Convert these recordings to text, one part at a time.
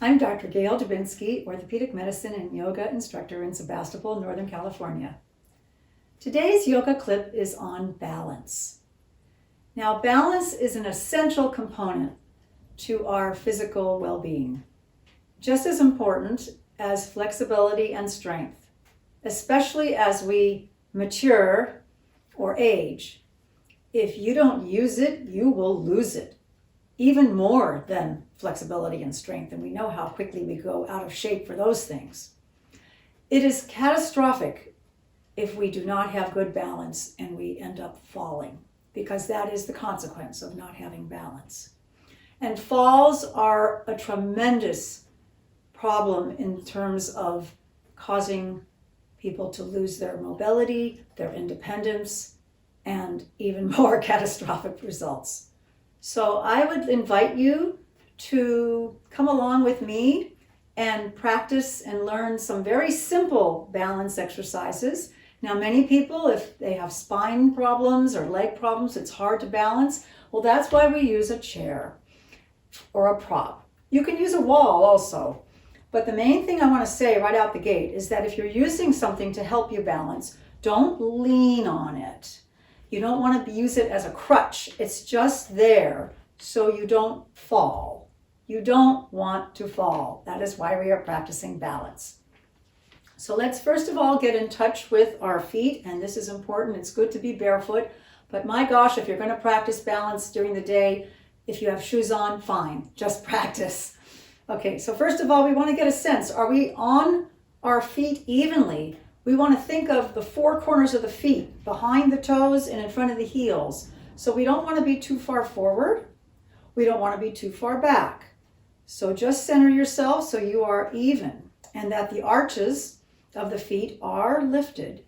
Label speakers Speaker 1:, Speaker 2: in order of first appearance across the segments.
Speaker 1: I'm Dr. Gail Dubinsky, orthopedic medicine and yoga instructor in Sebastopol, Northern California. Today's yoga clip is on balance. Now, balance is an essential component to our physical well-being, just as important as flexibility and strength, especially as we mature or age. If you don't use it, you will lose it, even more than flexibility and strength, and we know how quickly we go out of shape for those things. It is catastrophic if we do not have good balance and we end up falling, because that is the consequence of not having balance. And falls are a tremendous problem in terms of causing people to lose their mobility, their independence, and even more catastrophic results. So I would invite you to come along with me and practice and learn some very simple balance exercises. Now, many people, if they have spine problems or leg problems, it's hard to balance. Well, that's why we use a chair or a prop. You can use a wall also. But the main thing I want to say right out the gate is that if you're using something to help you balance, don't lean on it. You don't want to use it as a crutch. It's just there so you don't fall. You don't want to fall. That is why we are practicing balance. So let's first of all get in touch with our feet, and this is important. It's good to be barefoot, but my gosh, if you're going to practice balance during the day, if you have shoes on, fine, just practice. Okay, so first of all, we want to get a sense. Are we on our feet evenly? We want to think of the four corners of the feet, behind the toes and in front of the heels. So we don't want to be too far forward. We don't want to be too far back. So just center yourself so you are even and that the arches of the feet are lifted.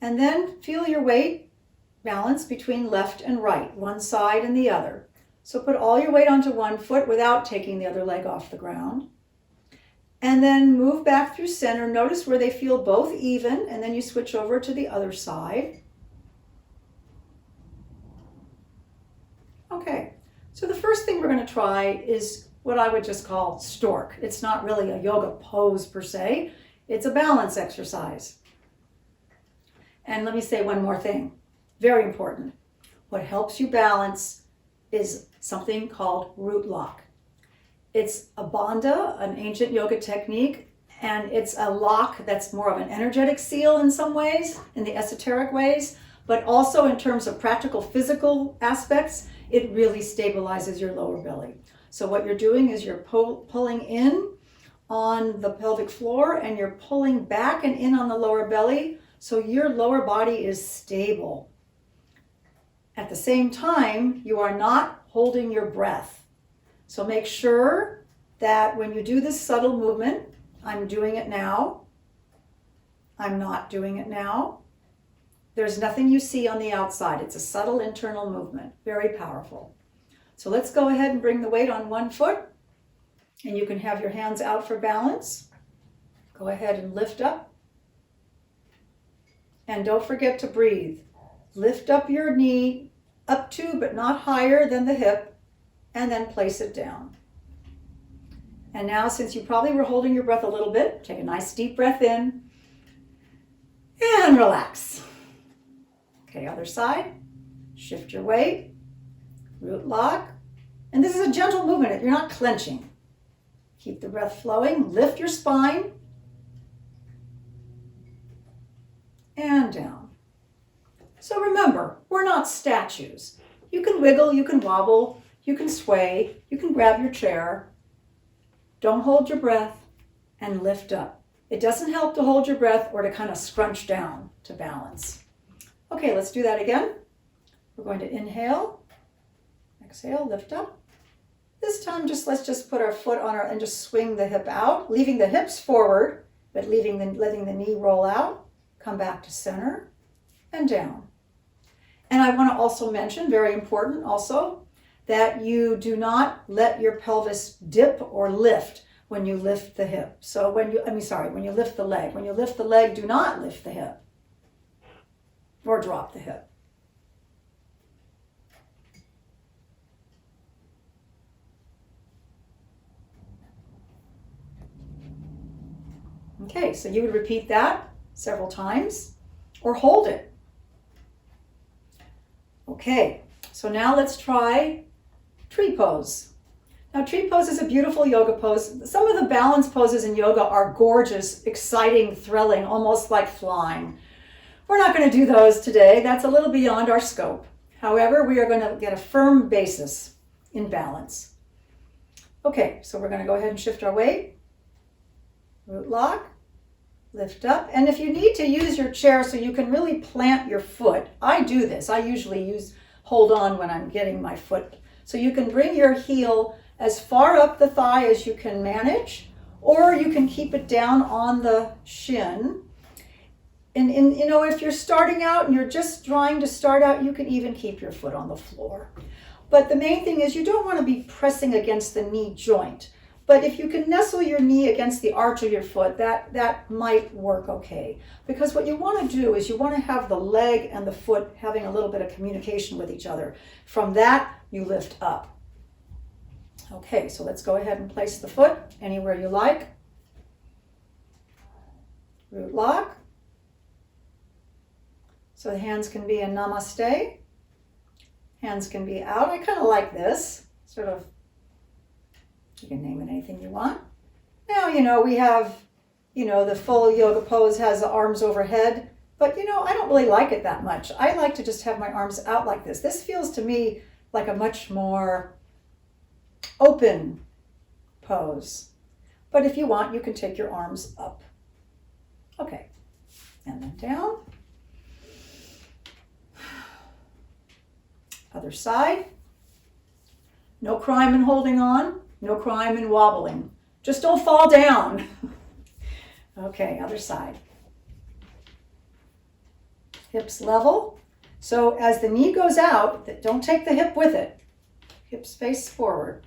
Speaker 1: And then feel your weight balance between left and right, one side and the other. So put all your weight onto one foot without taking the other leg off the ground. And then move back through center. Notice where they feel both even, and then you switch over to the other side. Okay, so the first thing we're going to try is what I would just call stork. It's not really a yoga pose per se. It's a balance exercise. And let me say one more thing, very important. What helps you balance is something called root lock. It's a bandha, an ancient yoga technique, and it's a lock that's more of an energetic seal in some ways, in the esoteric ways, but also in terms of practical physical aspects, it really stabilizes your lower belly. So what you're doing is you're pulling in on the pelvic floor and you're pulling back and in on the lower belly, so your lower body is stable. At the same time, you are not holding your breath. So make sure that when you do this subtle movement, I'm doing it now, I'm not doing it now. There's nothing you see on the outside. It's a subtle internal movement, very powerful. So let's go ahead and bring the weight on one foot, and you can have your hands out for balance. Go ahead and lift up. And don't forget to breathe. Lift up your knee, up to but not higher than the hip, and then place it down. And now, since you probably were holding your breath a little bit, take a nice deep breath in and relax. Okay, other side. Shift your weight, root lock. And this is a gentle movement. You're not clenching. Keep the breath flowing. Lift your spine and down. So remember, we're not statues. You can wiggle, you can wobble, you can sway, you can grab your chair. Don't hold your breath and lift up. It doesn't help to hold your breath or to kind of scrunch down to balance. Okay, let's do that again. We're going to inhale, exhale, lift up. This time, let's just put our foot on and just swing the hip out, leaving the hips forward, but letting the knee roll out. Come back to center and down. And I want to also mention, very important also, that you do not let your pelvis dip or lift when you lift the hip. So when you lift the leg. When you lift the leg, do not lift the hip or drop the hip. Okay, so you would repeat that several times or hold it. Okay, so now let's try tree pose. Now, tree pose is a beautiful yoga pose. Some of the balance poses in yoga are gorgeous, exciting, thrilling, almost like flying. We're not going to do those today. That's a little beyond our scope. However, we are going to get a firm basis in balance. Okay, so we're going to go ahead and shift our weight. Root lock, lift up. And if you need to use your chair so you can really plant your foot, I do this. I usually hold on when I'm getting my foot. So you can bring your heel as far up the thigh as you can manage, or you can keep it down on the shin. And you know, if you're starting out and you're just trying to start out, you can even keep your foot on the floor. But the main thing is you don't want to be pressing against the knee joint. But if you can nestle your knee against the arch of your foot, that might work okay. Because what you want to do is you want to have the leg and the foot having a little bit of communication with each other. From that, you lift up. Okay, so let's go ahead and place the foot anywhere you like. Root lock. So the hands can be in namaste. Hands can be out. I kind of like this. Sort of, you can name it anything you want. Now, we have, the full yoga pose has the arms overhead. But, I don't really like it that much. I like to just have my arms out like this. This feels to me like a much more open pose. But if you want, you can take your arms up. Okay, and then down. Other side. No crime in holding on, no crime in wobbling. Just don't fall down. Okay, other side. Hips level. So as the knee goes out, don't take the hip with it. Hips face forward.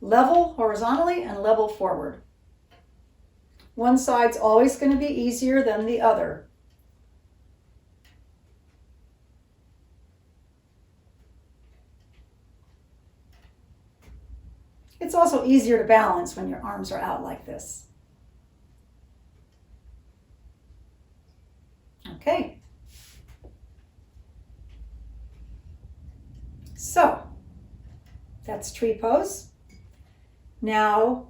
Speaker 1: Level horizontally and level forward. One side's always going to be easier than the other. It's also easier to balance when your arms are out like this. Okay. So, that's tree pose. Now,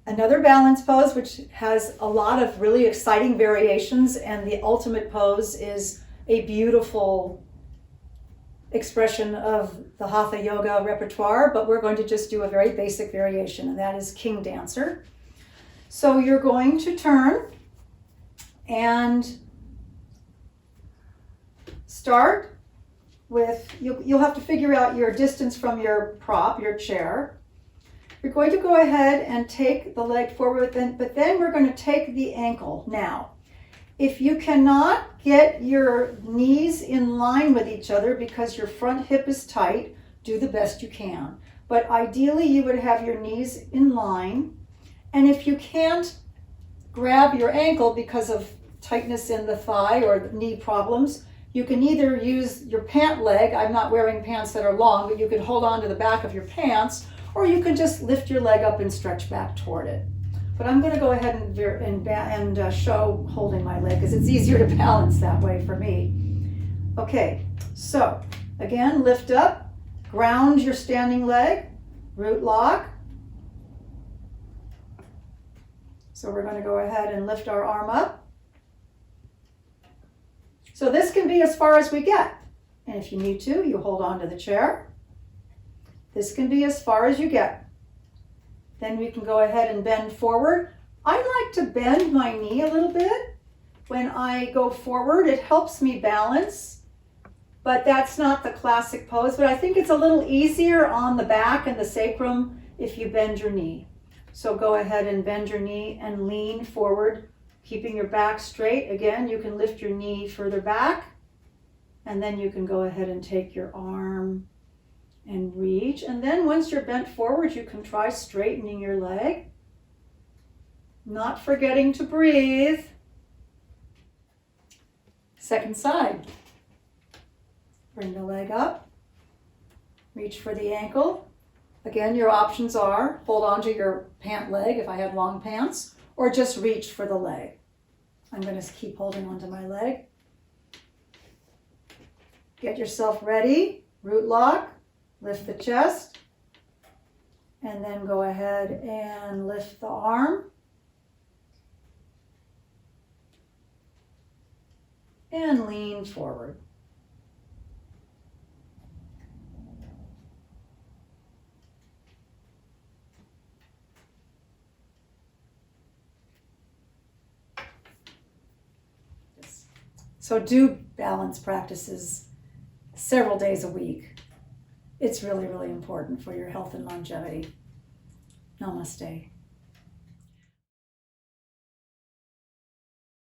Speaker 1: another balance pose, which has a lot of really exciting variations, and the ultimate pose is a beautiful expression of the Hatha Yoga repertoire, but we're going to just do a very basic variation, and that is King Dancer. So you're going to turn and start with, you'll have to figure out your distance from your prop, your chair. You're going to go ahead and take the leg forward, but then we're going to take the ankle. Now, if you cannot get your knees in line with each other because your front hip is tight, do the best you can. But ideally, you would have your knees in line. And if you can't grab your ankle because of tightness in the thigh or knee problems, you can either use your pant leg. I'm not wearing pants that are long, but you can hold on to the back of your pants, or you can just lift your leg up and stretch back toward it. But I'm going to go ahead and show holding my leg because it's easier to balance that way for me. Okay, so again, lift up, ground your standing leg, root lock. So we're going to go ahead and lift our arm up. So this can be as far as we get. And if you need to, you hold on to the chair. This can be as far as you get. Then we can go ahead and bend forward. I like to bend my knee a little bit when I go forward. It helps me balance, but that's not the classic pose. But I think it's a little easier on the back and the sacrum if you bend your knee. So go ahead and bend your knee and lean forward, keeping your back straight. Again, you can lift your knee further back, and then you can go ahead and take your arm and reach. And then once you're bent forward, you can try straightening your leg, not forgetting to breathe. Second side. Bring the leg up, reach for the ankle. Again, your options are hold on to your pant leg if I had long pants, or just reach for the leg. I'm going to keep holding onto my leg. Get yourself ready, root lock, lift the chest, and then go ahead and lift the arm. And lean forward. So do balance practices several days a week. It's really, really important for your health and longevity. Namaste.